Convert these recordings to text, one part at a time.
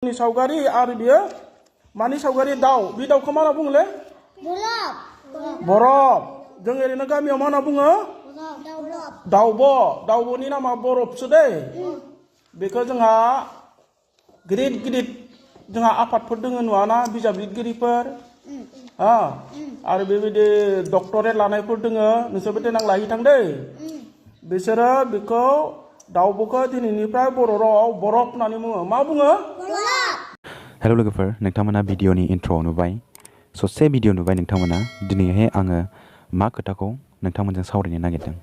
बुहुमनि सावगारि आरो बियो मानि सावगारि दाउ बे दाउखौ मा होनना बुङोले बरफ जों ओरैनो गामियाव मा होनना बुङो दाउब'नि नामा बरफसो दै बेखौ जोंहा गिदिर गिदिर जोंहा आफादफोर दोङो नुवाना बिजाब लिरगिरिफोर आरो बेबायदि डक्टरेट लानायफोर दोङो नोंसोरबो देनां लाहैथां दै बिसोरो बेखौ दाउब'खौ दिनैनिफ्राय बर' रावाव बरफ होननानै बुङो मा बुङो हेल' लोगोफोर नोंथांमोना भिडिअनि इन्ट्र' नुबाय ससे भिडिअ नुबाय नोंथांमोना दिनैहाय आङो मा खोथाखौ नोंथांमोनजों सावरायनो नागिरदों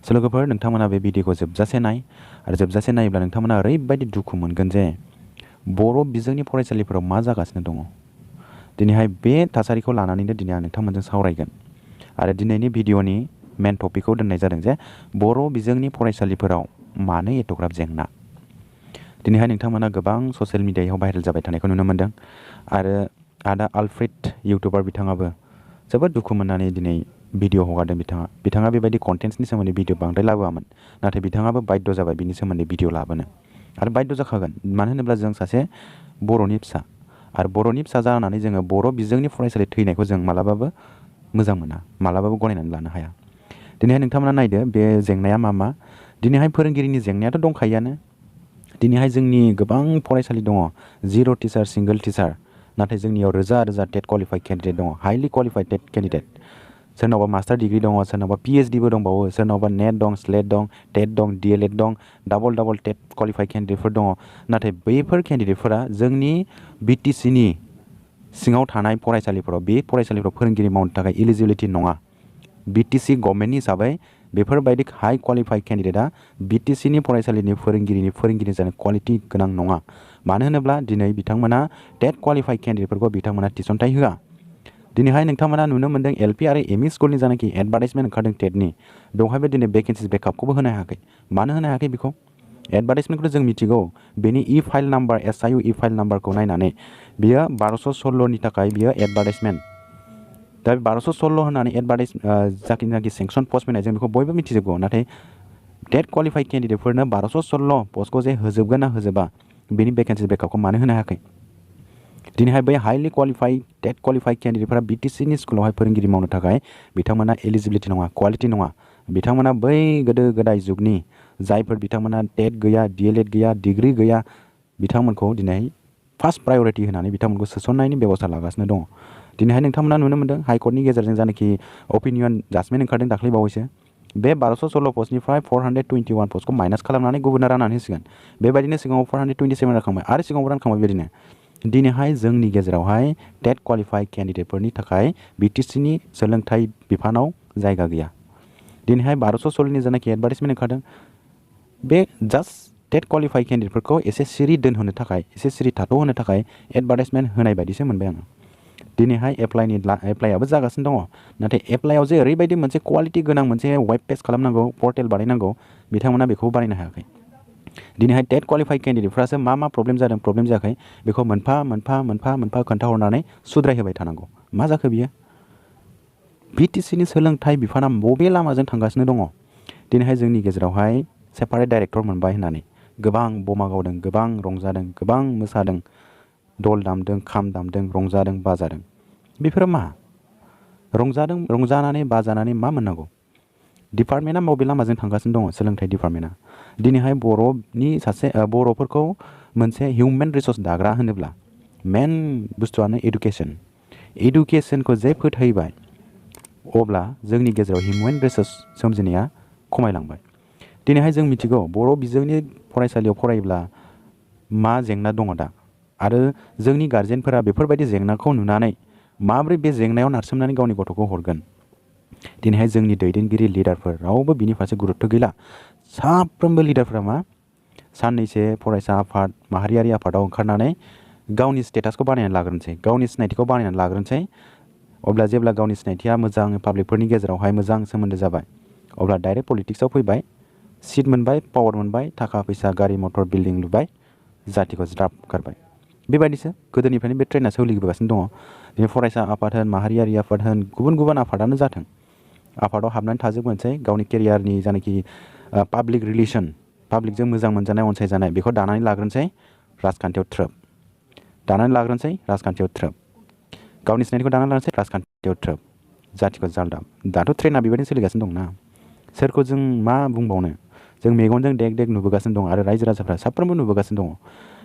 स' लोगोफोर नोंथांमोना बे भिडिअखौ जोबजासे नाय आरो जोबजासे नायोब्ला नोंथांमोना ओरैबायदि दुखु मोनगोन जे बर' बिजोंनि फरायसालिफोराव मा जागासिनो दङ दिनैहाय बे थासारिखौ लानानैनो दिनै आं नोंथांमोनजों सावरायगोन आरो दिनैनि भिडिअनि मेन टपिकखौ दोननाय जादों जे बर' बिजोंनि फरायसालिफोराव मानो एथ'ग्राब जेंना दिनैहाय नोंथांमोना गोबां ससियेल मिडियायाव भाइरेल जाबाय थानायखौ नुनो मोन्दों आरो आदा आलफ्रेड इउटुबार बिथाङाबो जोबोद दुखु मोननानै दिनै भिडिअ हगारदों बिथाङा बेबायदि कन्टेन्ट्सनि सोमोन्दै भिडिअ बांद्राय लाबोआमोन नाथाय बिथाङाबो बाध्य जाबाय बिनि सोमोन्दै भिडिअ लाबोनो आरो बाध्य जाखागोन मानो होनोब्ला जों सासे बर'नि फिसा आरो बर'नि फिसा जानानै जोङो बर' बिजोंनि फरायसालि थैनायखौ जों मालाबाबो मोजां मोना मालाबाबो गनायनानै लानो हाया दिनैहाय नोंथांमोना नायदो बे जेंनाया मा दिनैहाय फोरोंगिरिनि जेंनायाथ' दंखायोआनो दिनैहाय जोंनि गोबां फरायसालि दङ जिर' टिचार सिंगोल टिचार नाथाय जोंनियाव रोजा रोजा टेट क्वालिफाइड केन्डिडेट दङ हाइलि क्वालिफाइड टेट केन्डिडेट सोरनावबा मास्टार डिग्री दङ सोरनावबा पिएचडिबो दंबावो सोरनावबा नेट दं स्लेट दं टेट दं डिएलएड दं डाबल टेट क्वालिफाइड केन्डिडेटफोर दङ नाथाय बैफोर केन्डिडेटफोरा जोंनि बिटिसिनि सिङाव थानाय फरायसालिफोराव बे फरायसालिफोराव फोरोंगिरि मावनो थाखाय इलिजिबिलिटि नङा बिटिसि गभर्नमेन्टनि हिसाबै बेफोरबायदि हाई क्वालिफाइड केन्डिडेटआ बिटिसिनि फरायसालिनि फोरोंगिरि जानो क्वालिटि गोनां नङा मानो होनोब्ला दिनै बिथांमोना टेट क्वालिफाइड केन्डिडेटफोरखौ बिथांमोना थिसनथाइ होआ दिनैहाय नोंथांमोना नुनो मोन्दों एलपि आरो एमइ स्कुलनि जानाखि एडभार्टाइजमेन्ट ओंखारदों टेटनि बेवहायबो दिनै भेकेन्सिस बेकआपखौबो होनो हायाखै मानो होनो हायाखै बेखौ एडभार्टाइजमेन्टखौथ' जों मिथिगौ बेनि E file number SIU E file नाम्बारखौ नायनानै बियो 1216नि थाखाय बियो एडभार्टाइजमेन्ट दा 1216 होननानै एडभार्टाइज जाखिनाखि सेंक्सन पस्ट फैनाय जों बेखौ बयबो मिथिजोबगौ नाथाय टेट क्वालिफाइड केन्डिडेटफोरनो 1216 पस्टखौ जे होजोबगोन ना होजोबा बेनि भेकेन्सि बेकआपखौ मानो होनो हायाखै दिनैहाय बै हाइलि क्वालिफाइड टेट क्वालिफाइड केन्डिडेटफोरा बिटिसिनि स्कुलावहाय फोरोंगिरि मावनो थाखाय बिथांमोना एलिजिबिलिटि नङा क्वालिटि नङा बिथांमोना बै गोदो गोदाय जुगनि जायफोर बिथांमोना टेट गैया डिएलएड गैया डिग्री गैया बिथांमोनखौ दिनै फार्स्ट प्रायरिटि होनानै बिथांमोनखौ सोसननायनि बेबस्था लागासिनो दङ दिनैहाय नोंथांमोना नुनो मोन्दों हाइकर्टनि गेजेरजों जानाखि अपिनियन जाजमेन्ट ओंखारदों दाख्लै बावैसो बे 1216 पस्टनिफ्राय 421 पस्टखौ माइनास खालामनानै गुबुननो राननानै होसिगोन बेबायदिनो सिगाङाव 427 रानखांबाय आरो सिगाङाव रानखांबाय बेबायदिनो दिनैहाय जोंनि गेजेरावहाय टेट क्वालिफाइड केन्डिडेटफोरनि थाखाय बिटिसिनि सोलोंथाइ बिफानाव जायगा गैया दिनैहाय 1216नि जानाखि एडभार्टाइजमेन्ट ओंखारदों बे जास्ट टेट क्वालिफाइड केन्डिडेटफोरखौ एसे सिरि दोनहोनो थाखाय एसे सिरि थाथ'होनो थाखाय एडभार्टाइजमेन्ट होनाय बायदिसो मोनबाय आङो दिनैहाय एप्लाइआबो जागासिनो दङ नाथाय एप्लाइआव जे ओरैबायदि मोनसे क्वालिटि गोनां मोनसे वेब पेज खालामनांगौ पर्टेल बानायनांगौ बिथांमोना बेखौ बानायनो हायाखै दिनैहाय टेट क्वालिफाइड केन्डिडेटफ्रासो मा प्रब्लेम जादों प्रब्लेम जायाखै बेखौ मोनफा खोन्थाहरनानै सुद्रायहोबाय थानांगौ मा जाखो बियो बिटिसिनि सोलोंथाइ बिफाना बबे लामाजों थांगासिनो दङ दिनैहाय जोंनि गेजेरावहाय सेपारेट डाइरेक्टर मोनबाय होननानै गोबां बमा गावदों गोबां रंजादों गोबां मोसादों दल दामदों खाम दामदों रंजादों बाजादों बेफोरो मा रंजानानै बाजानानै मा मोननांगौ डिपार्टमेन्टआ बबे लामाजों थांगासिनो दङ सोलोंथाइ डिपार्टमेन्टआ दिनैहाय बर'फोरखौ मोनसे हिउमेन रिसर्स दाग्रा होनोब्ला मेन बुस्थुआनो इडुकेसनखौ जे फोथायबाय अब्ला जोंनि गेजेराव हिउमेन रिसर्स सोमजिनाया खमायलांबाय दिनैहाय जों मिथिगौ बर' बिजोंनि फरायसालियाव फरायोब्ला मा जेंना दङ दा आरो जोंनि गार्जेनफोरा बेफोरबायदि जेंनाखौ नुनानै माबोरै बे जेंनायाव नारसोमनानै गावनि गथ'खौ हरगोन दिनैहाय जोंनि दैदेनगिरि लिडारफोर रावबो बिनि फारसे गुरुत्थ' गैला साफ्रोमबो लिडारफोरा मा साननैसो फरायसा आफाद माहारियारि आफादाव ओंखारनानै गावनि स्टेटासखौ बानायनानै लाग्रोनोसै गावनि सिनायथिखौ बानायनानै लाग्रोनोसै अब्ला जेब्ला गावनि सिनायथिया मोजां पाब्लिकफोरनि गेजेरावहाय मोजां सोमोन्दो जाबाय अब्ला डाइरेक्ट पलिटिक्सआव फैबाय सिट मोनबाय पावार मोनबाय थाखा फैसा गारि मटर बिल्डिं लुबाय जातिखौ ज्राब गारबाय बेबायदिसो गोदोनिफ्रायनो बे ट्रेन्डआ सोलिबोगासिनो दङ दिनै फरायसा आफाद होन माहारियारि आफाद होन गुबुन आफादानो जाथों आफादाव हाबनानै थाजोबनोसै गावनि केरियारनि जानाखि पाब्लिक रिलेसन पाब्लिकजों मोजां मोनजानाय अनसायजानाय बेखौ दानानै लाग्रोनोसै राजखान्थियाव थ्रोब दानानै लाग्रोनोसै राजखान्थियाव थ्रोब गावनि सिनायथिखौ दानानै लानोसै राजखान्थियाव थ्रोब जाथिखौ जालदाब दाथ' ट्रेना बेबायदिनो सोलिगासिनो दंना सोरखौ जों मा बुंबावनो जों मेगनजों देग देग नुबोगासिनो दं आरो रायजो राजाफ्रा साफ्रोमबो नुबोगासिनो दङ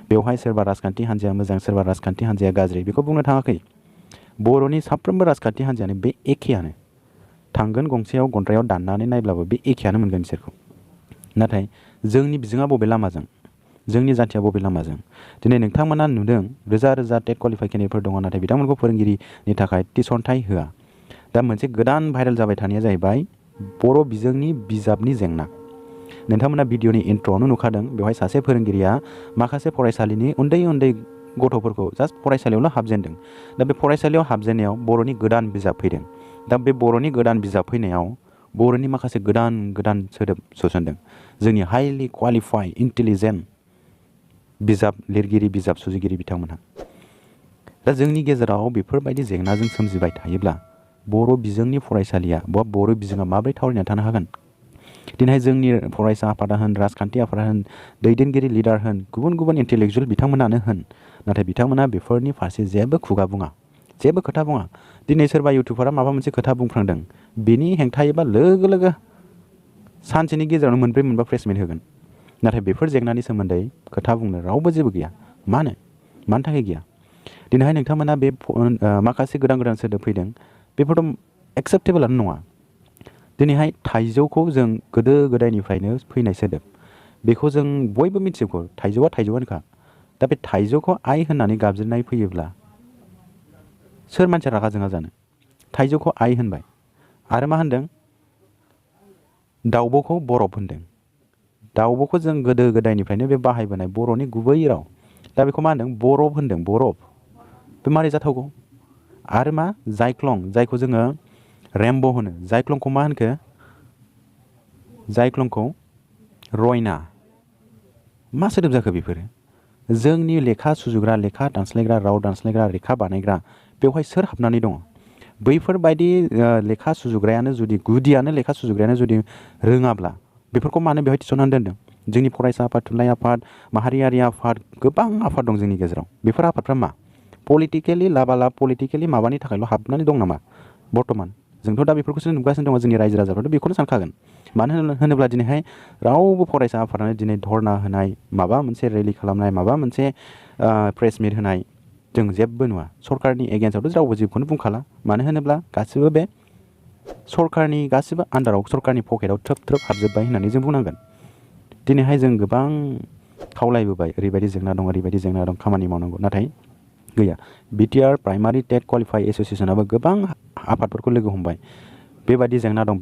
बेवहाय सोरबा राजखान्थि हान्जाया मोजां सोरबा राजखान्थि हान्जाया गाज्रि बेखौ बुंनो थाङाखै बर'नि साफ्रोमबो राजखान्थि हान्जायानो बे एखेयानो थांगोन गंसेयाव गन्द्रायाव दाननानै नायब्लाबो बे एखेयानो मोनगोन बिसोरखौ नाथाय जोंनि बिजोङा बबे लामाजों जोंनि जाथिया बबे लामाजों दिनै नोंथांमोना नुदों रोजा रोजा टेट क्वालिफाइ केन्डिडेटफोर दङ नाथाय बिथांमोनखौ फोरोंगिरिनि थाखाय थिसनथाइ होआ दा मोनसे गोदान भाइरेल जाबाय थानाया जाहैबाय बर' बिजोंनि बिजाबनि जेंना नोंथांमोना भिडिअनि इन्ट्र'आवनो नुखादों बेवहाय सासे फोरोंगिरिया माखासे फरायसालिनि उन्दै उन्दै गथ'फोरखौ जास्ट फरायसालियावल' हाबजेनदों दा बे फरायसालियाव हाबजेननायाव बर'नि गोदान बिजाब फैदों दा बे बर'नि गोदान बिजाब फैनायाव बर'नि माखासे गोदान गोदान सोदोब सोसनदों जोंनि हाइलि क्वालिफाइड इन्टेलिजेन्ट बिजाब लिरगिरि बिजाब सुजुगिरि बिथांमोनहा दा जोंनि गेजेराव बेफोरबायदि जेंनाजों सोमजिबाय थायोब्ला बर' बिजोंनि फरायसालिया बा बर' बिजोङा माबोरै थावरिना थानो हागोन दिनै जोंनि फरायसा आफादा होन राजखान्थि आफादा होन दैदेनगिरि लिडार होन गुबुन गुबुन इन्टेलेक्सुवेल बिथांमोनानो होन नाथाय बिथांमोना बेफोरनि फारसे जेबो खुगा बुङा जेबो खोथा बुङा दिनै सोरबा इउटुबारा माबा मोनसे खोथा बुंफ्लांदों बेनि हेंथायैबा लोगो लोगो सानसेनि गेजेरावनो मोनब्रै मोनबा प्रेसमेन्ट होगोन नाथाय बेफोर जेंनानि सोमोन्दै खोथा बुंनो रावबो जेबो गैया मानो मानि थाखाय गैया दिनैहाय नोंथांमोना बे माखासे गोदान गोदान सोदोब फैदों बेफोरथ' एक्सेप्टेबोलानो नङा दिनैहाय थाइजौखौ जों गोदो गोदायनिफ्रायनो फैनाय सोदोब बेखौ जों बयबो मिथिगौ थाइजौआनोखा दा बे थाइजौखौ आइ होननानै गाबज्रिनाय फैयोब्ला सोर मानसिया रागा जोङा जानो थाइजौखौ आइ होनबाय आरो मा होनदों दाउब'खौ बरफ होनदों दाउब'खौ जों गोदो गोदायनिफ्रायनो बे बाहायबोनाय बर'नि गुबै राव दा बेखौ मा होनदों बरफ होनदों बरफ बे मारै जाथावगौ आरो मा जायख्लं जायखौ जोङो रेमब' होनो जायख्लंखौ मा होनखो जायख्लंखौ रयना मा सोदोब जाखो बेफोरो जोंनि लेखा सुजुग्रा लेखा दानस्लायग्रा राव दानस्लायग्रा लेखा बानायग्रा बेवहाय सोर हाबनानै दङ बैफोरबायदि लेखा सुजुग्रायानो जुदि गुदियानो लेखा सुजुग्रायानो जुदि रोङाब्ला बेफोरखौ मानो बेवहाय थिसननानै दोनदों जोंनि फरायसा आफाद थुनलाइ आफाद माहारियारि आफाद गोबां आफाद दं जोंनि गेजेराव बेफोर आफादफ्रा मा पलिटिकेलि लाबालाब पलिटिकेलि माबानि थाखायल' हाबनानै दं नामा बर्थमान जोंथ' दा बेफोरखौसो नुगासिनो दङ जोंनि रायजो राजाफ्राथ' बेखौनो सानखागोन मानो होनोब्ला दिनैहाय रावबो फरायसा आफादानो दिनै धरना होनाय माबा मोनसे रेलि खालामनाय माबा मोनसे प्रेस मिट होनाय जों जेबो नुवा सरकारनि एगेन्स्टआवथ' रावबो जेबोखौनो बुंखाला मानो होनोब्ला गासिबो बे सरकारनि गासिबो आन्दाराव सरकारनि पकेटाव थ्रोब थ्रोब हाबजोब्बाय होननानै जों बुंनांगोन दिनैहाय जों गोबां खावलायबोबाय ओरैबायदि जेंना दं खामानि मावनांगौ नाथाय गैया बिटिआर प्राइमारि टेट क्वालिफाइ एस'सिएसनाबो गोबां आफादफोरखौ लोगो हमबाय बेबायदि जेंना दं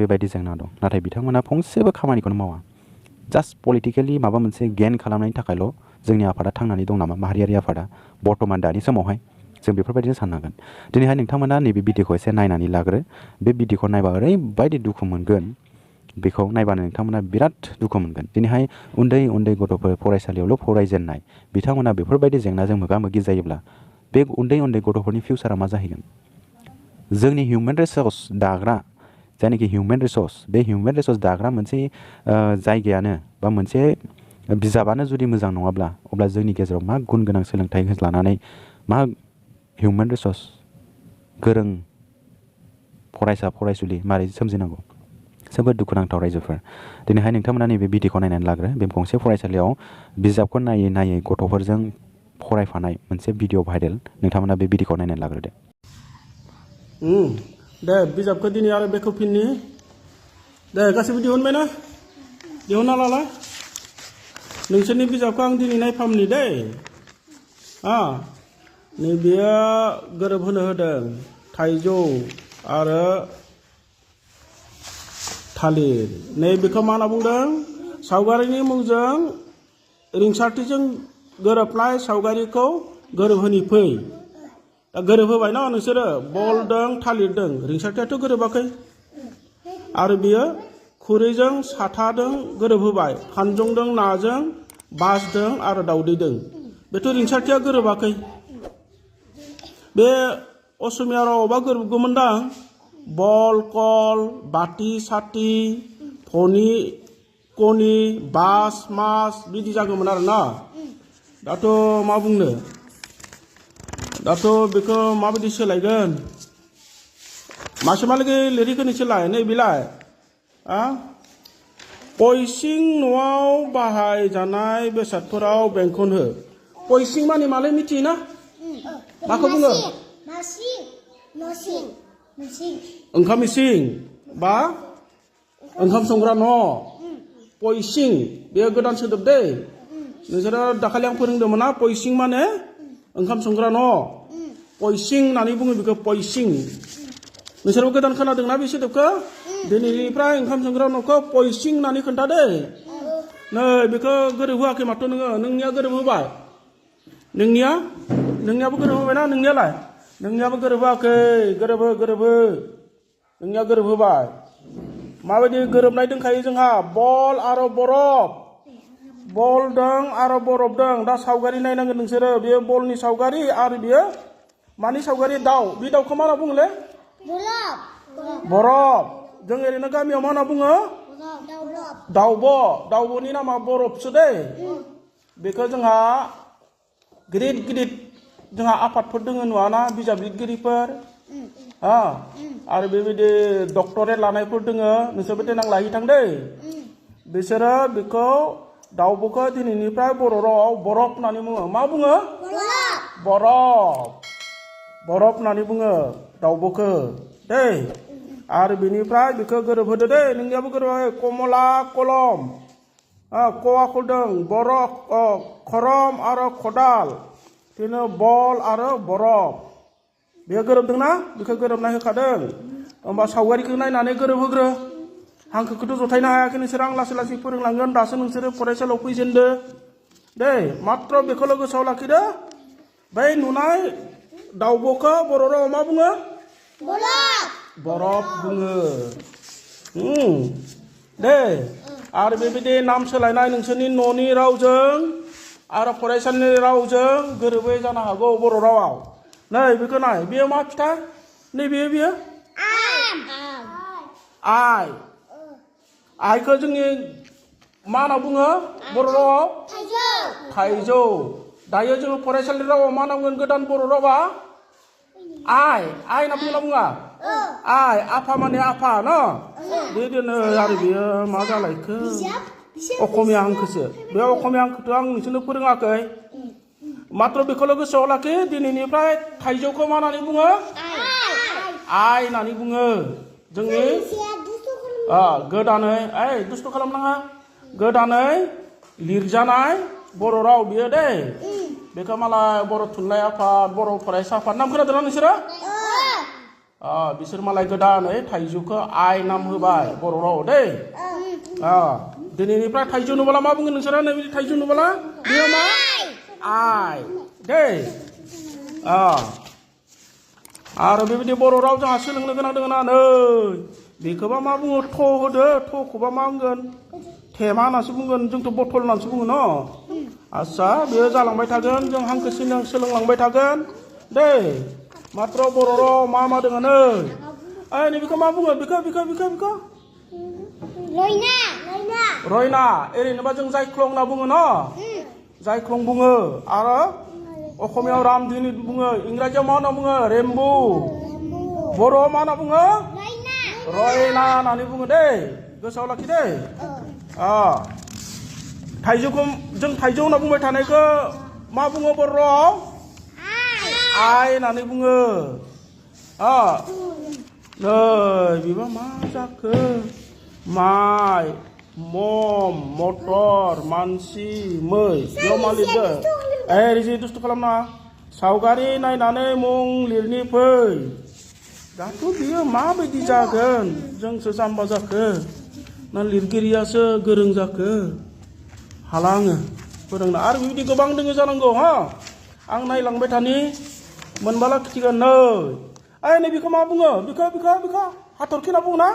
नाथाय बिथांमोना फंसेबो खामानिखौनो मावा जास्ट पलिटिकेलि माबा मोनसे गेन खालामनायनि थाखायल' जोंनि आफादा थांनानै दं नामा माहारियारि आफादा बर्थमान दानि समावहाय जों बेफोरबायदिनो साननांगोन दिनैहाय नोंथांमोना नैबे भिडिअखौ एसे नायनानै लाग्रो बे भिडिअखौ नायबा ओरैबायदि दुखु मोनगोन बेखौ नायबानो नोंथांमोना बिराद दुखु मोनगोन दिनैहाय उन्दै उन्दै गथ'फोर फरायसालियावल' फरायजेननाय बिथांमोना बेफोरबायदि जेंनाजों मोगा मोगि जायोब्ला बे उन्दै उन्दै गथ'फोरनि फिउचारा मा जाहैगोन जोंनि हिउमेन रिसर्स दाग्रा जायनाखि हिउमेन रिसर्स बे हिउमेन रिसर्स दाग्रा मोनसे जायगायानो बा मोनसे बिजाबानो जुदि मोजां नङाब्ला अब्ला जोंनि गेजेराव मा गुन गोनां सोलोंथाइ लानानै मा हिउमेन रिसर्स गोरों फरायसा फरायसुलि मारै सोमजिनांगौ जोबोद दुखुनांथाव रायजोफोर दिनैहाय नोंथांमोना नैबे भिडिअखौ नायनानै लाग्रो बे गंसे फरायसालियाव बिजाबखौ नायै नायै गथ'फोरजों फरायफानाय मोनसे भिडिअ भाइरेल नोंथांमोना बे भिडिअखौ नायनानै लाग्रो दे बिजाबखौ दिनै आरो बेखौ फिननि दे गासैबो दिहुनबाय ना दिहुनना लालाय नोंसोरनि बिजाबखौ आं दिनै नायफामनि दै नैबेयो गोरोबहोनो होदों थाइजौ आरो थालिर नैबेखौ मा होनना बुंदों सावगारिनि मुंजों रिंसारथिजों गोरोबनाय सावगारिखौ गोरोबहोनि फै दा गोरोबहोबाय ना नोंसोरो बलदों थालिरदों रिंसारथियाथ' गोरोबाखै आरो बियो खुरैजों साथाजों गोरोबहोबाय खानजंजों नाजों बासजों आरो दाउदैजों बेथ' रिंसारथिया गोरोबाखै बे असमिया रावावबा गोरोबगौमोनदां बल कल बाति साति फनि कनि बास मास बिदि जागौमोन आरो ना दाथ' मा बुंनो दाथ' बेखौ माबायदि सोलायगोन मासिमालागै लिरिखौनो सोलाय नै बिलाय पइसिं न'आव बाहायजानाय बेसादफोराव बेंखन हो पइसिं माने मालाय मिथियो ना माखौ बुङो ओंखाम इसिं बा ओंखाम संग्रा न' पइसिं बेयो गोदान सोदोब दै नोंसोरो दाखालि आं फोरोंदोंमोन ना पइसिं माने ओंखाम संग्रा न' पइसिं होननानै बुङो बेखौ पइसिं नोंसोरबो गोदान खोनादोंना बे सोदोबखौ दिनैनिफ्राय ओंखाम संग्रा न'खौ पइसिं होननानै खोन्थादे नै बेखौ गोरोबहोआखै माथो नोङो नोंनिया गोरोबहोबाय नोंनियाबो गोरोबहोबायना नोंनियालाय नोंनियाबो गोरोबहोआखै गोरोबहो नोंनिया गोरोबहोबाय माबायदि गोरोबनाय दंखायो जोंहा बल आरो बरफ बल दं आरो बरफ दं दा सावगारि नायनांगोन नोंसोरो बेयो बलनि सावगारि आरो बेयो मानि सावगारि दाउ बे दाउखौ मा होनना बुङोलै बरफ जों ओरैनो गामियाव मा होनना बुङो दाउब'नि नामा बरफसो दै बेखौ जोंहा गिदिर जोंहा आफादफोर दङ नुवाना बिजाब लिरगिरिफोर आरो बेबायदि डक्टरेट लानायफोर दङ नोंसोरबो देनां लाहैथां दै बिसोरो बेखौ दाउब'खौ दिनैनिफ्राय बर' रावाव बरफ होननानै बुङो मा बुङो बरफ होननानै बुङो दाउब'खौ दै आरो बेनिफ्राय बेखौ गोरोबहोदो दै नोंनियाबो गोरोबहो कमला कलम कवाखौ दं बरफ खरम आरो खदाल बिदिनो बल आरो बरफ बेयो गोरोबदोंना बेखौ गोरोबना होखादों होमबा सावगारिखौ नायनानै गोरोबहोग्रो हांखोखौथ' जथायनो हायाखै नोंसोरो आं लासै लासै फोरोंलांगोन दासो नोंसोरो फरायसालियाव फैजेनदो दै मात्र बेखौल' गोसोआव लाखिदो बै नुनाय दाउब'खौ बर' रावाव मा बुङो बरफ बुङो दे आरो बेबायदि नाम सोलायनाय नोंसोरनि न'नि रावजों आरो फरायसालिनि रावजों गोरोबै जानो हागौ बर' रावाव नै बेखौ नाय बेयो मा फिथाइ नै बेयो आइखौ जोंनि मा होनना बुङो बर' रावाव थाइजौ दायो जोङो फरायसालिनि रावाव मा नांगोन गोदान बर' रावा आइ होनना बुङा आइ आफा माने आफा न बिदिनो आरो बेयो मा जालायखो अखमिया हांखोसो बे अखमिया हांखोथ' आं नोंसोरनो फोरोङाखै मात्र बेखौल' गोसोआव लाखि दिनैनिफ्राय थाइजौखौ मा होननानै बुङो आइ होननानै बुङो जोंनि गोदानै दुस्थ' खालामनाङा गोदानै लिरजानाय बर' राव बियो दै बेखौ मालाय बर' थुनलाइ आफाद बर' फरायसा आफाद नाम खोनादोंना नोंसोरो बिसोर मालाय गोदानै थाइजौखौ आइ नाम होबाय बर' राव दै दिनैनिफ्राय थाइजौ नुबोला मा बुंगोन नोंसोरो नैबिदि थाइजौ नुबोला बेयो मा आइ दै आरो बेबायदि बर' राव जोंहा सोलोंनो गोनां दङ ना नै बेखौबा मा बुङो थ होदो थखौबा मा होनगोन थेमा होननासो बुंगोन जोंथ' बथल होननासो बुङो न आस्सा बेयो जालांबाय थागोन जों हांखो सोलोंलांबाय थागोन दै मात्र बर' राव मा दङ नै नै बेखौ मा बुङो बेखौ रयना ओरैनोबा जों जायख्लं होनना बुङो न जायख्लं बुङो आरो असमियाव रामधेनु बुङो इंराजियाव मा होनना बुङो रेम्बु बर'आव मा होनना बुङो रयना होननानै बुङो दै गोसोआव लाखि दै थाइजौखौ जों थाइजौ होनना बुंबाय थानायखौ मा बुङो बर' रावाव आइ होननानै बुङो नै बेबा मा जाखो माइ मम मटर मानसि मै बेयाव मा लिरदो रिजि दुस्थ' खालामना सावगारि नायनानै मुं लिरनि फै दाथ' बियो माबायदि जागोन जोंसो जाम्बा जाखो ना लिरगिरियासो गोरों जाखो हाला आङो फोरोंनो आरो बेबायदि गोबां दङ जानांगौ आं नायलांबाय थानि मोनबाला खिथिगोन नै बेखौ मा बुङो बेखौ हाथरखि होनना बुङो ना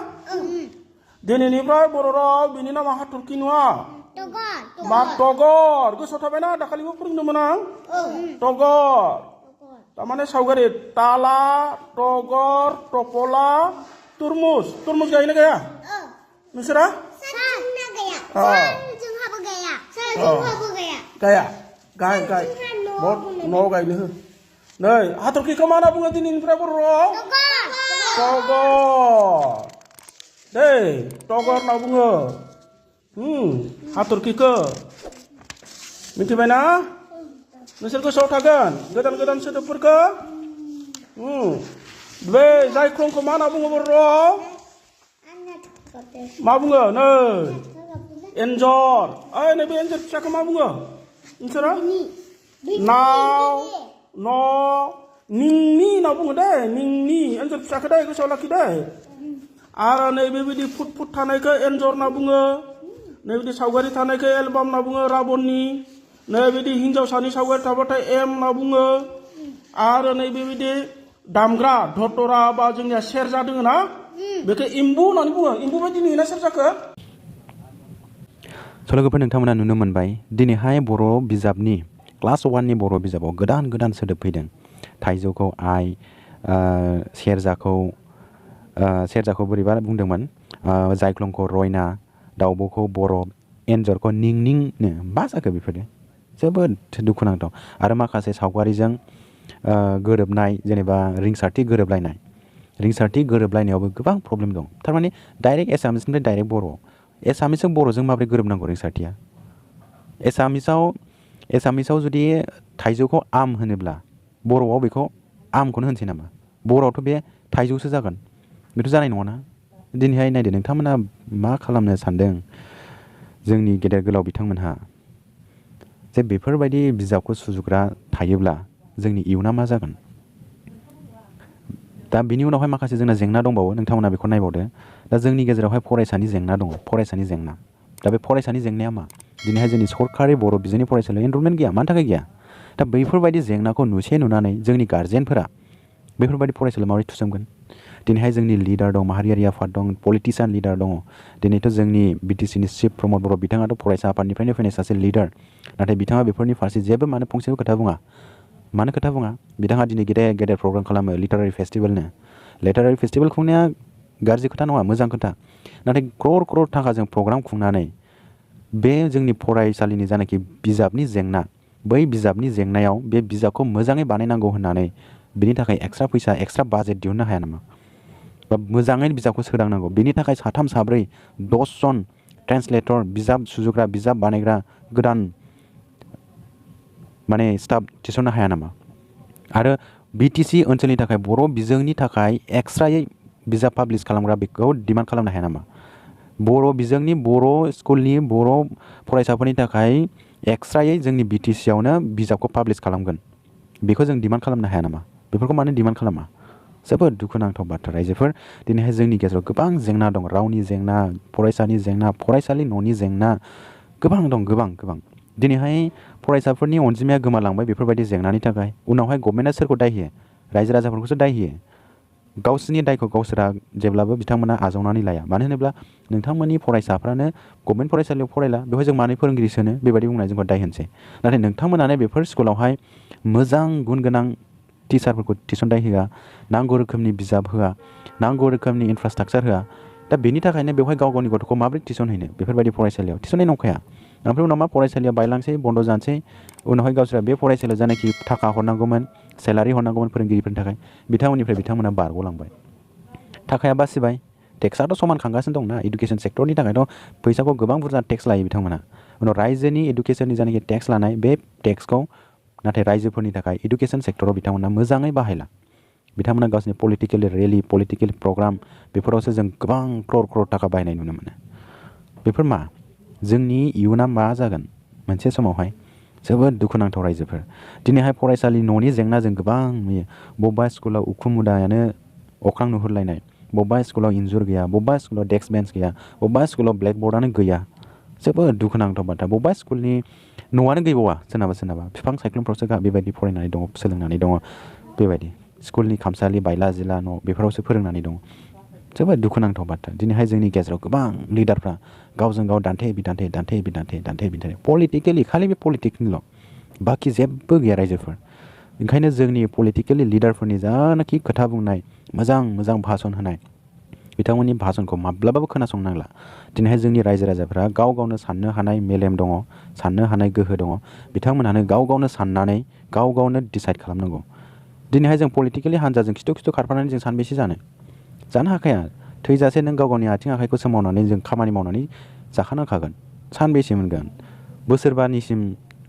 दिनैनिफ्राय बर' राव बिनि नामा हाथरखि नङा मा तगर गोसोआव थाबायना दाखालिबो फोरोंदोंमोन आं तगर तारमाने सावगारि ताला तगर टपला तुरमुस गायोना गाया नोंसोरा गाया गाय न'आव गायनो हो नै हाथरखिखौ मा होनना बुङो दिनैनिफ्राय बर'आव टगर दै टगर होनना बुङो हाथरखिखौ मिथिबायना नोंसोर गोसोआव थागोन गोदान गोदान सोदोबफोरखौ बे जायख्लंखौ मा होनना बुङो बर'आव मा बुङो नै एन्जर ओइ नैबे एन्जर फिसाखौ मा बुङो नोंसोरो नाव न' निंनि होनना बुङो दे निंनि एन्जर फिसाखौ दे गोसोआव लाखि दे आरो नैबेबायदि फुट फुट थानायखौ एन्जर होनना बुङो नैबायदि सावगारि थानायखौ एलबाम होनना बुङो राबननि नैबायदि हिन्जावसानि सावगारि थाबाथाय एम होनना बुङो आरो नैबेबायदि दामग्रा धतरा बा जोंनिया सेरजा दोङो ना बेखौ इम्बु होननानै बुङो इम्बु बायदि नुयोना सेरजाखौ लोगोफोर नोंथांमोना नुनो मोनबाय दिनैहाय बर' बिजाबनि क्लास 1नि बर' बिजाबाव गोदान गोदान सोदोब फैदों थाइजौखौ आइ सेरजाखौ बोरैबा बुंदोंमोन जायख्लंखौ रयना दाउब'खौ बरफ एन्जरखौ निंनिंनो मा जाखो बेफोरो जोबोद दुखुनांथाव आरो माखासे सावगारिजों गोरोबनाय जेनेबा रिंसारथि गोरोबलायनायावबो गोबां प्रब्लेम दं थारमाने डाइरेक्ट एसामिसनिफ्राय डाइरेक्ट बर' एसामिसजों बर'जों माबोरै गोरोबनांगौ रिंसारथिया एसामिसाव जुदि थाइजौखौ आम होनोब्ला बर'आव बेखौ आमखौनो होनसै नामा बर'आवथ' बे थाइजौसो जागोन बेथ' जानाय नङाना दिनैहाय नायदो नोंथांमोना मा खालामनो सानदों जोंनि गेदेर गोलाव बिथांमोनहा जे बेफोरबायदि बिजाबखौ सुजुग्रा थायोब्ला जोंनि इयुना मा जागोन दा बिनि उनावहाय माखासे जोंना जेंना दंबावो नोंथांमोना बेखौ नायबावदो दा जोंनि गेजेरावहाय फरायसानि जेंना दङ फरायसानि जेंना दा बे फरायसानि जेंनाया मा दिनैहाय जोंनि सरकारि बर' बिजोंनि फरायसालियाव एनरलमेन्ट गैया मानि थाखाय गैया दा बैफोरबायदि जेंनाखौ नुनानै जोंनि गार्जेनफोरा बेफोरबायदि फरायसालियाव माबोरै थिसनगोन दिनैहाय जोंनि लिडार दं माहारियारि आफाद दं पलिटिसियान लिडार दङ दिनैथ' जोंनि बिटिसिनि चिफ प्रमद बर' बिथाङाथ' फरायसा आफादनिफ्रायनो फैनाय सासे लिडार नाथाय बिथाङा बेफोरनि फारसे जेबो फंसेबो खोथा बुङा मानो खोथा बुङा बिथाङा दिनै गेदेर गेदेर प्रग्राम खालामो लिटारारि फेस्टिभेल खुंनाया गाज्रि खोथा नङा मोजां खोथा नाथाय क्रर क्रर थाखाजों प्रग्राम खुंनानै बे जोंनि फरायसालिनि जानाखि बिजाबनि जेंना बै बिजाबनि जेंनायाव बे बिजाबखौ मोजाङै बानायनांगौ होननानै बिनि थाखाय एक्सट्रा फैसा एक्सट्रा बाजेट दिहुननो हाया नामा बा मोजाङै बिजाबखौ सोदांनांगौ बिनि थाखाय 3 4 10 जन ट्रेन्सलेटर बिजाब सुजुग्रा बिजाब बानायग्रा गोदान स्टाफ थिसननो हाया नामा आरो बिटिसि ओनसोलनि थाखाय बर' बिजोंनि थाखाय एक्सट्रायै बिजाब पाब्लिश खालामग्रा बेखौ डिमान्ड खालामनो हाया नामा बर' बिजोंनि बर' स्कुलनि बर' फरायसाफोरनि थाखाय एक्सट्रायै जोंनि बिटिसियावनो बिजाबखौ पाब्लिश खालामगोन बेखौ जों डिमान्ड खालामनो हाया नामा बेफोरखौ मानो डिमान्ड खालामा जोबोद दुखुनांथाव बाथ्रा रायजोफोर दिनैहाय जोंनि गेजेराव गोबां जेंना दं रावनि जेंना फरायसानि जेंना फरायसालि न'नि जेंना गोबां दं गोबां दिनैहाय फरायसाफोरनि अनजिमाया गोमालांबाय बेफोरबायदि जेंनानि थाखाय उनावहाय गभर्नमेन्टआ सोरखौ दाय होयो रायजो राजाफोरखौसो दाय होयो गावसोरनि दायखौ गावसोरा जेब्लाबो बिथांमोना आजावनानै लाया मानो होनोब्ला नोंथांमोननि फरायसाफ्रानो गभर्नमेन्ट फरायसालियाव फरायला बेवहाय जों मानो फोरोंगिरि सोनो बेबायदि बुंनाय जोंखौ दाय होनसै नाथाय नोंथांमोनानो बेफोर स्कुलावहाय मोजां गुन गोनां टिचारफोरखौ थिसनथाइ होआ नांगौ रोखोमनि बिजाब होआ नांगौ रोखोमनि इनफ्रास्ट्राक्चार होआ दा बेनि थाखायनो बेवहाय गाव गावनि गथ'खौ माबोरै थिसनहैनो बेफोरबायदि फरायसालियाव थिसननाय नंखाया ओमफ्राय उनाव मा फरायसालिया बायलांसै बन्द' जानोसै उनावहाय गावसोरा बे फरायसालियाव जानाखि थाखा हरनांगौमोन सेलारि हरनांगौमोन फोरोंगिरिफोरनि थाखाय बिथांमोना बारग'लांबाय थाखाया बासिबाय टेक्सआथ' समान खांगासिनो दंना इडुकेसन सेक्टरनि थाखायथ' फैसाखौ गोबां बुरजा टेक्स लायो बिथांमोना उनाव रायजोनि इडुकेसननि जानाखि टेक्स लानाय बे टेक्सखौ नाथाय रायजोफोरनि थाखाय इडुकेसन सेक्टराव बिथांमोना मोजाङै बाहायला बिथांमोना गावसोरनि पलिटिकेल रेलि पलिटिकेल प्रग्राम बेफोरावसो जों गोबां क्रर थाखा बाहायनाय नुनो मोनो बेफोर मा जोंनि इयुना मा जागोन मोनसे समावहाय जोबोद दुखुनांथाव रायजोफोर दिनैहाय फरायसालि न'नि जेंना जों गोबां नुयो बबेबा स्कुलाव उखुम मुदायानो अख्रां नुहुरलायनाय बबेबा स्कुलाव इन्जुर गैया बबेबा स्कुलाव डेस्क बेन्च गैया बबेबा स्कुलाव ब्लेकबर्डआनो गैया जोबोद दुखुनांथाव बाथ्रा बबेबा स्कुलनि न'आनो गैबावा सोरनाबा बिफां सायख्लुमफ्रावसो बेबायदि फरायनानै दङ सोलोंनानै दङ बेबायदि स्कुलनि खामसालि बायला जिला न' बेफोरावसो फोरोंनानै दङ जोबोद दुखुनांथाव बाथ्रा दिनैहाय जोंनि गेजेराव गोबां लिडारफ्रा गावजों गाव दान्थे बिदान्थे पलिटिकेलि खालि बे पलिटिक्सनिल' बाखि जेबो गैया रायजोफोर ओंखायनो जोंनि पलिटिकेलि लिडारफोरनि जानाखि खोथा बुंनाय मोजां भाषण होनाय बिथांमोननि भाषणखौ माब्लाबाबो खोनासंनांला दिनैहाय जोंनि रायजो राजाफ्रा गाव गावनो साननो हानाय मेलेम दङ साननो हानाय गोहो दङ बिथांमोनहानो गाव गावनो साननानै गाव गावनो डिसाइड खालामनांगौ दिनैहाय जों पलिटिकेलि हान्जाजों खिथु खिथु खारफानानै जों सानबेसे जानो हाखाया थैजासे नों गाव गावनि आथिं आखाइखौ सोमावनानै जों खामानि मावनानै जाखानांखागोन सानबेसे मोनगोन बोसोरबानिसिम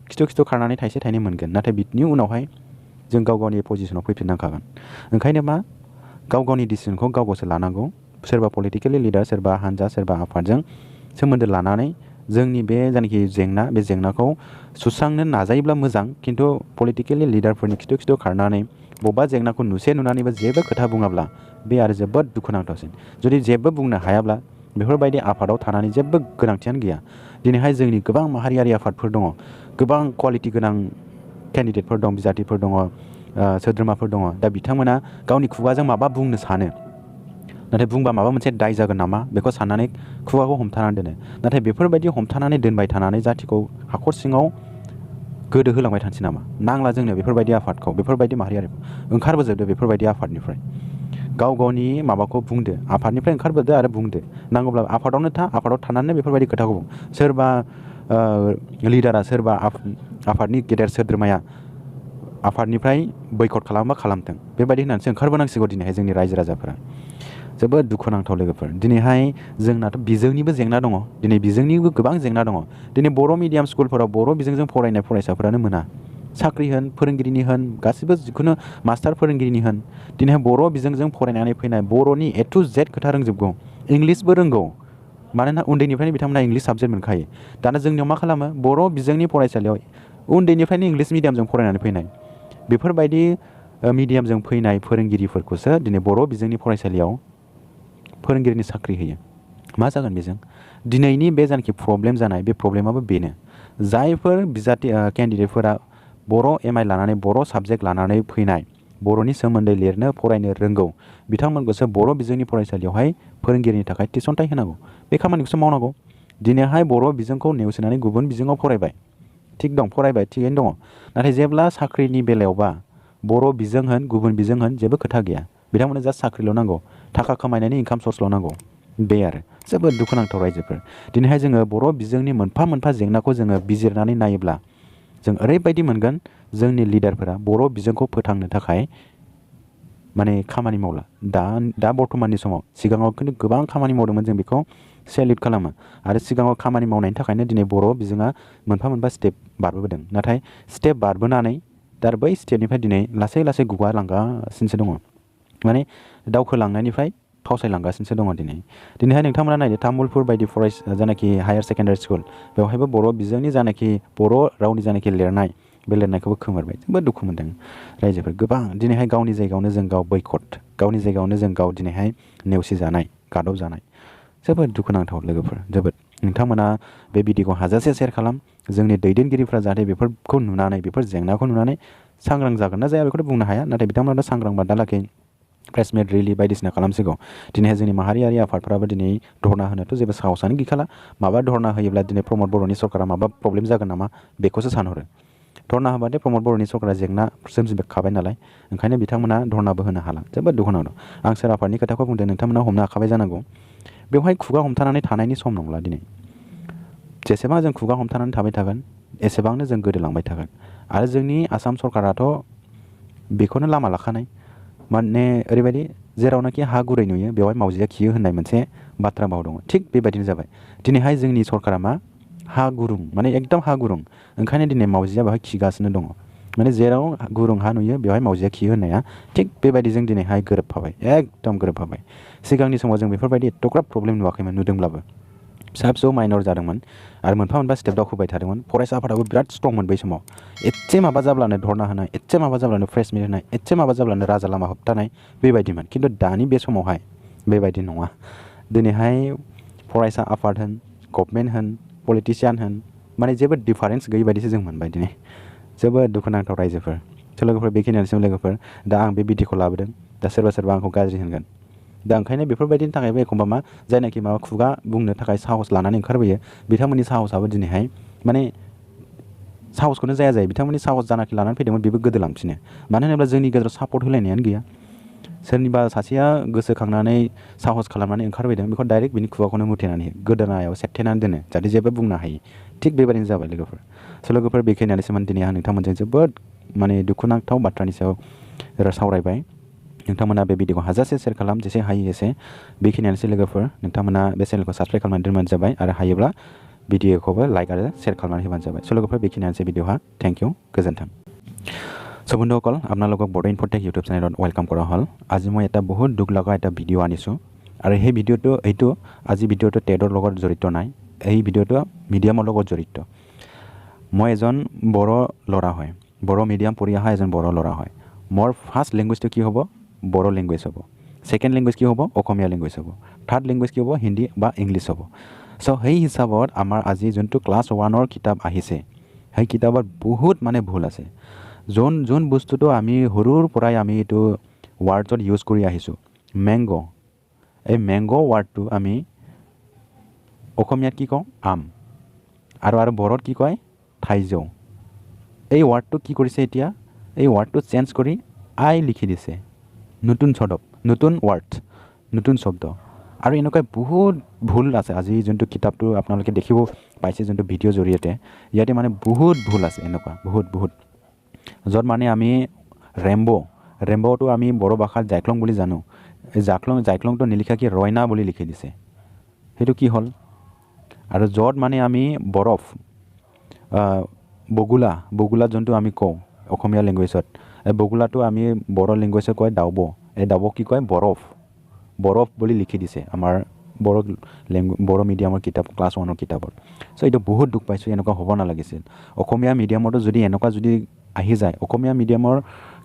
खिथु खिथु खारनानै थाइसे थाइनै मोनगोन नाथाय बिनि उनावहाय जों गाव गावनि पजिशनाव फैफिननांखागोन ओंखायनो मा गाव गावनि डिसिजनखौ गाव गावसो लानांगौ सोरबा पलिटिकेलि लिडार सोरबा हान्जा सोरबा आफादजों सोमोन्दो लानानै जोंनि बे जायनाखि जेंना बे जेंनाखौ सुस्रांनो नाजायोब्ला मोजां खिन्थु पलिटिकेलि लिडारफोरनि खिथु खिथु खारनानै बबेबा जेंनाखौ नुनानैबो जेबो खोथा बुङाब्ला बे आरो जोबोद दुखुनांथावसिन जुदि जेबो बुंनो हायाब्ला बेफोरबायदि आफादाव थानानै जेबो गोनांथियानो गैया दिनैहाय जोंनि गोबां माहारियारि आफादफोर दङ गोबां क्वालिटि गोनां केन्डिडेटफोर दं बिजाथिफोर दङ सोद्रोमाफोर दङ दा बिथांमोना गावनि खुगाजों माबा बुंनो सानो नाथाय बुंबा माबा मोनसे दाय जागोन नामा बेखौ साननानै खुगाखौ हमथानानै दोनो नाथाय बेफोरबायदि हमथानानै दोनबाय थानानै जाथिखौ हाखर सिङाव गोदो होलांबाय थानोसै नामा नांला जोंनो बेफोरबायदि आफादखौ बेफोरबायदि माहारियारि ओंखारबोजोबदो बेफोरबायदि आफादनिफ्राय गाव गावनि माबाखौ बुंदो आफादनिफ्राय ओंखारबोदो आरो बुंदो नांगौब्ला आफादावनो था आफादाव थानानै बेफोरबायदि खोथाखौ बुं सोरबा लिडारा सोरबा आफादनि गेदेर सोद्रोमाया आफादनिफ्राय बैकट खालामबा खालामथों बेबायदि होननानैसो ओंखारबोनांसिगौ दिनैहाय जोंनि रायजो राजाफोरा जोबोद दुखुनांथाव लोगोफोर दिनैहाय जोंनाथ' बिजोंनिबो जेंना दङ दिनै बिजोंनिबो गोबां जेंना दङ दिनै बर' मिडियाम स्कुलफोराव बर' बिजोंजों फरायनाय फरायसाफोरानो मोना साख्रि होन फोरोंगिरिनि होन गासिबो जिखुनु मास्टार फोरोंगिरिनि होन दिनैहाय बर' बिजोंजों फरायनानै फैनाय बर'नि A to Z खोथा रोंजोबगौ इंलिसबो रोंगौ मानोना उन्दैनिफ्रायनो बिथांमोना इंलिस साबजेक्ट मोनखायो दाना जोंनियाव मा खालामो बर' बिजोंनि फरायसालियाव उन्दैनिफ्रायनो इंलिस मिडियामजों फरायनानै फैनाय बेफोरबायदि मिडियामजों फैनाय फोरोंगिरिफोरखौसो दिनै बर' बिजोंनि फरायसालियाव फोरोंगिरिनि साख्रि होयो मा जागोन बेजों दिनैनि बे जानाखि प्रब्लेम जानाय बे प्रब्लेमाबो बेनो जायफोर बिजाथि केन्डिडेटफोरा बर' MI लानानै बर' साबजेक्ट लानानै फैनाय बर'नि सोमोन्दै लिरनो फरायनो रोंगौ बिथांमोनखौसो बर' बिजोंनि फरायसालियावहाय फोरोंगिरिनि थाखाय थिसनथाइ होनांगौ बे खामानिखौसो मावनांगौ दिनैहाय बर' बिजोंखौ नेवसिनानै गुबुन बिजोङाव फरायबाय थिग दं फरायबाय थिगैनो दङ नाथाय जेब्ला साख्रिनि बेलायावबा बर' बिजों होन गुबुन बिजों होन जेबो खोथा गैया बिथांमोननो जास्ट साख्रिल' नांगौ थाखा खामायनायनि इनकाम सर्सल' नांगौ बे आरो जोबोद दुखुनांथाव रायजोफोर दिनैहाय जोङो बर' बिजोंनि मोनफा मोनफा जेंनाखौ जोङो बिजिरनानै नायोब्ला जों ओरैबायदि मोनगोन जोंनि लिडारफोरा बर' बिजोंखौ फोथांनो थाखाय माने खामानि मावला दा बर्थमाननि समाव सिगाङाव खिन्थु गोबां खामानि मावदोंमोन जों बेखौ सेल्युट खालामो आरो सिगाङाव खामानि मावनायनि थाखायनो दिनै बर' बिजोङा मोनफा मोनफा स्टेप बारबोदों नाथाय स्टेप बारबोनानै दा बै स्टेपनिफ्राय दिनै लासै लासै गुगालांगासिनोसो दङ माने दावखोलांनायनिफ्राय फावसायलांगासिनोसो दङ दिनैहाय नोंथांमोना नायदो तामुलपुर बायदि जानाखि हायार सेकेन्डारि स्कुल बेवहायबो बर' बिजोंनि जानाखि बर' रावनि जानाखि लिरनाय बे लिरनायखौबो खोमोरबाय जोबोद दुखु मोनदों रायजोफोर गोबां दिनैहाय गावनि जायगायावनो जों गाव बैकट गावनि जायगायावनो जों गाव दिनैहाय नेवसिजानाय गादबजानाय जोबोद दुखुनांथाव लोगोफोर जोबोद नोंथांमोना बे भिडिअखौ हाजासे शेयार खालाम जोंनि दैदेनगिरिफ्रा जाहाथे बेफोरखौ नुनानै बेफोर जेंनाखौ नुनानै सांग्रां जागोन ना जाया बेखौथ' बुंनो हाया नाथाय बिथांमोना सांग्रांबा दालागै प्रेस मिट रेलि बायदिसिना खालामसिगौ दिनैहाय जोंनि माहारियारि आफादफोराबो दिनै धरना होनोथ' जेबो साहसआनो गैखाला माबा धरना होयोब्ला दिनै प्रमद बर'नि सरकारा माबा प्रब्लेम जागोन नामा बेखौसो सानहरो धरना होबाथाय प्रमद बर'नि सरकारा जेंना सोमजिखाबाय नालाय ओंखायनो बिथांमोना धरनाबो होनो हाला जोबोद दुखुनांथाव आं सोर आफादनि खोथाखौ बुंदों नोंथांमोना हमनो हाखाबाय जानांगौ बेवहाय खुगा हमथानानै थानायनि सम नंला दिनै जेसेबां जों खुगा हमथानानै थाबाय थागोन एसेबांनो जों गोदोलांबाय थागोन आरो जोंनि आसाम सरकाराथ' बेखौनो लामा लाखानाय माने ओरैबायदि जेरावनाखि हा गुरै नुयो बेवहाय मावजिया खियो होननाय मोनसे बाथ्रा भाव दङ थिग बेबायदिनो जाबाय दिनैहाय जोंनि सरकारा मा हा गुरुं माने एकदम हा गुरुं ओंखायनो दिनै मावजिया बेवहाय खिगासिनो दङ माने जेराव गुरुं हा नुयो बेवहाय मावजिया खियो होननाया थिग बेबायदिजों दिनैहाय गोरोबफाबाय एकदम गोरोबफाबाय सिगांनि समाव जों बेफोरबायदि एथ'ग्राब प्रब्लेम नुवाखैमोन नुदोंब्लाबो फिसा फिसौ माइनर जादोंमोन आरो मोनफा मोनफा स्टेप दावखोबाय थादोंमोन फरायसा आफादाबो बिराद स्ट्रंमोन बै समाव एसे माबा जाब्लानो धरना होनाय एसे माबा जाब्लानो प्रेस मिट होनाय एसे माबा जाब्लानो राजा लामा होबथानाय बेबायदिमोन खिन्थु दानि बे समावहाय बेबायदि नङा दिनैहाय फरायसा आफाद होन गभर्नमेन्ट होन पलिटिसियान होन माने जेबो डिफारेन्स गैयै बायदिसो जों मोनबाय दिनै जोबोद दुखुनांथाव रायजोफोर लोगोफोर बेखिनियानोसै लोगोफोर दा आं बे भिडिअखौ लाबोदों दा सोरबा आंखौ गाज्रि होनगोन दा ओंखायनो बेफोरबायदिनि थाखायबो एखमबा मा जायनाखि माबा खुगा बुंनो थाखाय साहस लानानै ओंखारबोयो बिथांमोननि साहसआबो दिनैहाय माने साहसखौनो जाया बिथांमोननि साहस जानाखि लानानै फैदोंमोन बेबो गोदोलांफिनो मानो होनोब्ला जोंनि गेजेराव सापर्ट होलायनायानो गैया सोरनिबा सासेया गोसोखांनानै साहस खालामनानै ओंखारबोदों बेखौ डाइरेक्ट बिनि खुगाखौनो मुथेनानै गोदोनायाव सेबथेनानै दोनो जाहाथे जेबो बुंनो हायि थिग बेबायदिनो जाबाय लोगोफोर लोगोफोर बेखिनियानोसैमोन दिनै आं नोंथांमोनजों जोबोद माने दुखुनांथाव बाथ्रानि सायाव सावरायबाय नोंथांमोना बे भिडिअखौ हाजासे शेयार खालाम जेसे हायो एसे बेखिनियानोसै लोगोफोर नोंथांमोना बे चेनेलखौ साबस्क्राइब खालामनानै दोनबानो जाबाय आरो हायोब्ला भिडिअखौबो लाइक आरो शेयार खालामनानै होबानो जाबाय स' लोगोफोर बेखिनियानोसै भिडिअहा थेंक इउ गोजोन्थों চ' বন্ধুসকল আপোনালোকক বৰ'ন ইনফ'টেক ইউটিউব চেনেলত ৱেলকাম কৰা হ'ল আজি মই এটা বহুত দুখ লগা এটা ভিডিঅ' আনিছোঁ আৰু সেই ভিডিঅ'টো আজি ভিডিঅ'টো টেডৰ লগত জড়িত নাই এই ভিডিঅ'টো মিডিয়ামৰ লগত জড়িত মই এজন বড়ো ল'ৰা হয় বড়ো মিডিয়াম পঢ়ি অহা এজন বড়ো ল'ৰা হয় মোৰ ফাৰ্ষ্ট লেংগুৱেজটো কি হ'ব বড়ো লেংগুৱেজ হ'ব ছেকেণ্ড লেংগুৱেজ কি হ'ব অসমীয়া লেংগুৱেজ হ'ব থাৰ্ড লেংগুৱেজ কি হ'ব হিন্দী বা ইংলিছ হ'ব চ' সেই হিচাপত আমাৰ আজি যোনটো ক্লাছ 1ৰ কিতাপ আহিছে সেই কিতাপত বহুত মানে ভুল আছে যোন বস্তুটো আমি সৰুৰ পৰাই আমি এইটো ৱাৰ্ডছত ইউজ কৰি আহিছোঁ মেংগ এই মেংগ ৱাৰ্ডটো আমি অসমীয়াত কি কওঁ আম আৰু বড়োত কি কয় থাইজৌ এই ৱাৰ্ডটো কি কৰিছে এতিয়া এই ৱাৰ্ডটো চেঞ্জ কৰি আই লিখি দিছে নতুন ৱাৰ্ড নতুন শব্দ আৰু এনেকুৱা বহুত ভুল আছে আজি যোনটো কিতাপটো আপোনালোকে দেখিব পাইছে যোনটো ভিডিঅ'ৰ জৰিয়তে ইয়াতে মানে বহুত ভুল আছে এনেকুৱা বহুত য'ত মানে আমি ৰেম্ব'টো আমি বড়ো ভাষাত জাইক্লং বুলি জানো এই জাইক্লংটো নিলিখা কি ৰয়না বুলি লিখি দিছে সেইটো কি হ'ল আৰু য'ত মানে আমি বৰফ বগুলা যোনটো আমি কওঁ অসমীয়া লেংগুৱেজত এই বগুলাটো আমি বড়ো লেংগুৱেজত কয় দাউব এই দাউবক কি কয় বৰফ বুলি লিখি দিছে আমাৰ বড়ো মিডিয়ামৰ কিতাপ ক্লাছ 1ৰ কিতাপত চ' এইটো বহুত দুখ পাইছোঁ এনেকুৱা হ'ব নালাগিছিল অসমীয়া মিডিয়ামতো যদি এনেকুৱা যদি আহি যায় অসমীয়া মিডিয়ামৰ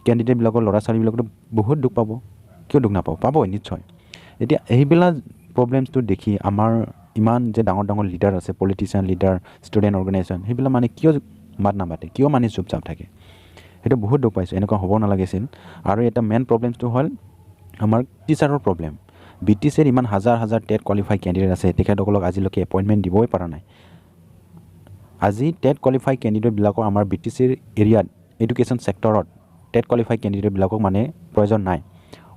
কেণ্ডিডেটবিলাকৰ ল'ৰা ছোৱালীবিলাকতো বহুত দুখ পাব কিয় দুখ নাপাব পাবই নিশ্চয় এতিয়া এইবিলাক প্ৰব্লেমছটো দেখি আমাৰ ইমান যে ডাঙৰ লিডাৰ আছে পলিটিচিয়ান লিডাৰ ষ্টুডেণ্ট অৰ্গেনাইজেশ্যন সেইবিলাক মানে কিয় মাত নামাতে কিয় মানে চুপচাপ থাকে সেইটো বহুত দুখ পাইছোঁ এনেকুৱা হ'ব নালাগিছিল আৰু এটা মেইন প্ৰব্লেমছটো হ'ল আমাৰ টিচাৰৰ প্ৰব্লেম BTCৰ ইমান হাজাৰ টেট কোৱালিফাই কেণ্ডিডেট আছে তেখেতসকলক আজিলৈকে এপইণ্টমেণ্ট দিবই পৰা নাই আজি টেট কোৱালিফাই কেণ্ডিডেটবিলাকৰ আমাৰ BTCৰ এৰিয়াত এডুকেশ্যন ছেক্টৰত টেট কোৱালিফাই কেণ্ডিডেটবিলাকক মানে প্ৰয়োজন নাই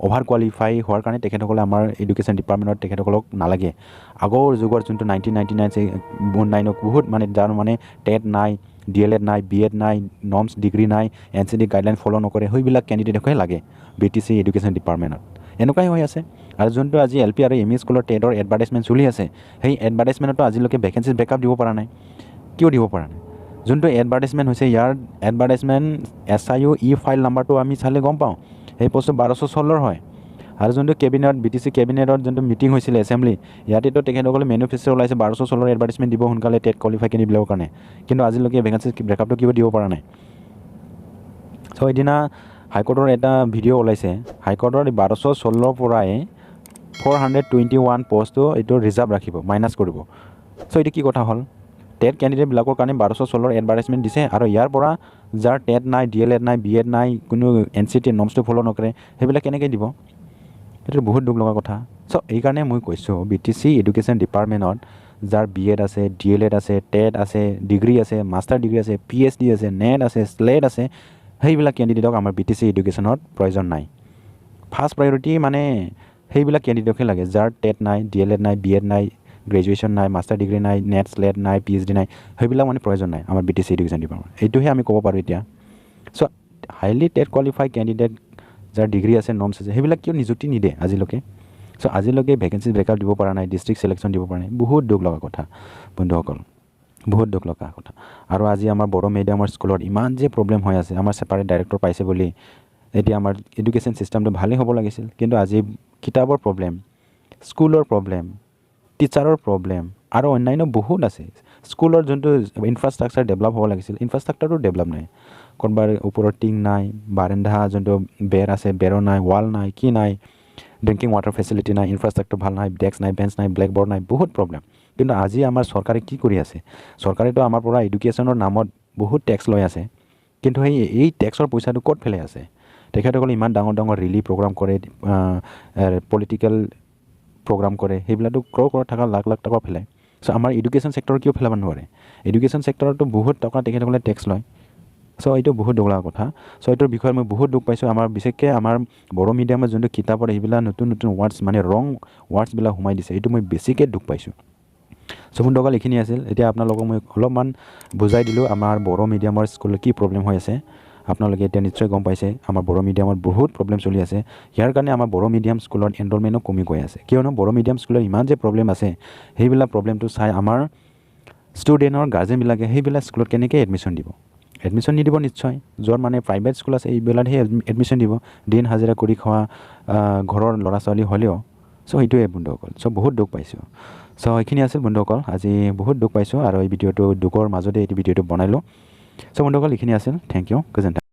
অভাৰ কোৱালিফাই হোৱাৰ কাৰণে তেখেতসকলে আমাৰ এডুকেশ্যন ডিপাৰ্টমেণ্টত তেখেতসকলক নালাগে আগৰ যুগৰ যোনটো 1999 বহুত মানে যাৰ মানে টেট নাই DLED নাই BEd নাই নৰ্মছ ডিগ্ৰী নাই NCD গাইডলাইন ফ'ল' নকৰে সেইবিলাক কেণ্ডিডেটকহে লাগে BTC এডুকেশ্যন ডিপাৰ্টমেণ্টত এনেকুৱাই হৈ আছে আৰু যোনটো আজি LP আৰু ME স্কুলৰ টেটৰ এডভাৰটাইজমেণ্ট চলি আছে সেই এডভাৰটাইজমেণ্টতো আজিলৈকে ভেকেঞ্চিজ ব্ৰেকআপ দিব পৰা নাই কিয় দিব পৰা নাই যোনটো এডভাৰটাইজমেণ্ট হৈছে ইয়াৰ এডভাৰটাইজমেণ্ট SIU ফাইল নাম্বাৰটো আমি চালে গম পাওঁ সেই পষ্টটো 1216 হয় আৰু যোনটো BTC কেবিনেটত যোনটো মিটিং হৈছিলে এছেম্বলি ইয়াতেতো তেখেতসকলে মেনিফেষ্টো ওলাইছে 1216 এডভাৰটাইজমেণ্ট দিব সোনকালে টেট কোৱালিফাই কেণ্ডিডেটবিলাকৰ কাৰণে কিন্তু আজিলৈকে ভেকেঞ্চিজ ব্ৰেকআপটো কিয় দিব পৰা নাই চ' এদিনা হাইকোৰ্টৰ এটা ভিডিঅ' ওলাইছে হাইকোৰ্টৰ 1216 পৰাই 421 পষ্টটো এইটো ৰিজাৰ্ভ ৰাখিব মাইনাছ কৰিব চ' এইটো কি কথা হ'ল টেট কেণ্ডিডেটবিলাকৰ কাৰণে 1216 এডভাৰটাইজমেণ্ট দিছে আৰু ইয়াৰ পৰা যাৰ টেট নাই DLED নাই BEd নাই কোনো NCT নৰ্মছটো ফ'ল' নকৰে সেইবিলাক কেনেকৈ দিব এইটো বহুত দুখ লগা কথা চ' এইকাৰণে মই কৈছোঁ BTC এডুকেশ্যন ডিপাৰ্টমেণ্টত যাৰ BEd আছে DLED আছে টেট আছে ডিগ্ৰী আছে মাষ্টাৰ ডিগ্ৰী আছে PhD আছে নেট আছে স্লেট আছে সেইবিলাক কেণ্ডিডেটক আমাৰ BTC এডুকেশ্যনত প্ৰয়োজন নাই ফাৰ্ষ্ট প্ৰায়ৰিটি মানে সেইবিলাক কেণ্ডিডেটকহে লাগে যাৰ টেট নাই DLED নাই BEd নাই গ্ৰেজুৱেশ্যন নাই মাষ্টাৰ ডিগ্ৰী নাই নেট স্লেট নাই PhD নাই সেইবিলাক মানে প্ৰয়োজন নাই আমাৰ BTC এডুকেশ্যন ডিপাৰ্টমেণ্ট এইটোহে আমি ক'ব পাৰোঁ এতিয়া চ' হাইলি টেট কোৱালিফাই কেণ্ডিডেট যাৰ ডিগ্ৰী আছে নৰ্মছ আছে সেইবিলাক কিয় নিযুক্তি নিদিয়ে আজিলৈকে চ' আজিলৈকে ভেকেঞ্চিজ ব্ৰেকআপ দিব পৰা নাই ডিষ্ট্ৰিক্ট ছিলেকশ্যন দিব পৰা নাই বহুত দুখ লগা কথা বন্ধুসকল বহুত দুখ লগা কথা আৰু আজি আমাৰ বড়ো মিডিয়ামৰ স্কুলত ইমান যে প্ৰব্লেম হৈ আছে আমাৰ ছেপাৰেট ডাইৰেক্টৰ পাইছে বুলি এতিয়া আমাৰ এডুকেশ্যন ছিষ্টেমটো ভালেই হ'ব লাগিছিল কিন্তু আজি কিতাপৰ প্ৰব্লেম স্কুলৰ প্ৰব্লেম টিচাৰৰ প্ৰব্লেম আৰু অন্যান্য বহুত আছে স্কুলৰ যোনটো ইনফ্ৰাষ্ট্ৰাকচাৰ ডেভেলপ হ'ব লাগিছিল ইনফ্ৰাষ্ট্ৰাকচাৰটো ডেভেলপ নাই কোনোবাৰ ওপৰত টিং নাই বাৰাণ্ডা যোনটো বেৰ আছে বেৰো নাই ৱাল নাই কি নাই ড্ৰিংকিং ৱাটাৰ ফেচিলিটি নাই ইনফ্ৰাষ্ট্ৰাকচাৰ ভাল নাই ডেস্ক নাই বেঞ্চ নাই ব্লেকবৰ্ড নাই বহুত প্ৰব্লেম কিন্তু আজি আমাৰ চৰকাৰে কি কৰি আছে চৰকাৰেতো আমাৰ পৰা এডুকেশ্যনৰ নামত বহুত টেক্স লৈ আছে কিন্তু এই টেক্সৰ পইচাটো ক'ত ফেলাই আছে তেখেতসকলে ইমান ডাঙৰ ৰিলি প্ৰগ্ৰাম কৰে পলিটিকেল প্ৰগ্ৰাম কৰে সেইবিলাকতো ক্ৰ'ৰ থকা লাখ টকা ফেলাই চ' আমাৰ এডুকেশ্যন ছেক্টৰ কিয় ফেলাব নোৱাৰে এডুকেশ্যন ছেক্টৰতো বহুত টকা তেখেতসকলে টেক্স লয় চ' এইটো বহুত দুখ লগা কথা চ' এইটোৰ বিষয়ে মই বহুত দুখ পাইছোঁ আমাৰ বিশেষকৈ আমাৰ বড়ো মিডিয়ামৰ যোনটো কিতাপত এইবিলাক নতুন ৱাৰ্ডছ মানে ৰং ৱাৰ্ডছবিলাক সোমাই দিছে এইটো মই বেছিকৈ দুখ পাইছোঁ চ' বন্ধুসকল এইখিনি আছিল এতিয়া আপোনালোকক মই অলপমান বুজাই দিলোঁ আমাৰ বড়ো মিডিয়ামৰ স্কুলত কি প্ৰব্লেম হৈ আছে আপোনালোকে এতিয়া নিশ্চয় গম পাইছে আমাৰ বড়ো মিডিয়ামত বহুত প্ৰব্লেম চলি আছে ইয়াৰ কাৰণে আমাৰ বড়ো মিডিয়াম স্কুলত এনৰলমেণ্টো কমি গৈ আছে কিয়নো বড়ো মিডিয়াম স্কুলত ইমান যে প্ৰব্লেম আছে সেইবিলাক প্ৰব্লেমটো চাই আমাৰ ষ্টুডেণ্টৰ গাৰ্জেনবিলাকে সেইবিলাক স্কুলত কেনেকৈ এডমিশ্যন দিব এডমিশ্যন নিদিব নিশ্চয় য'ত মানে প্ৰাইভেট স্কুল আছে এইবিলাকহে এডমিশ্যন দিব দিন হাজিৰা কৰি খোৱা ঘৰৰ ল'ৰা ছোৱালী হ'লেও চ' সেইটোৱে বন্ধুসকল চ' বহুত দুখ পাইছোঁ চ' এইখিনি আছিল বন্ধুসকল আজি বহুত দুখ পাইছোঁ আৰু এই ভিডিঅ'টো দুখৰ মাজতে এই ভিডিঅ'টো বনালোঁ চ' বন্ধুসকল এইখিনি আছিল থেংক ইউ গোজেণ্টা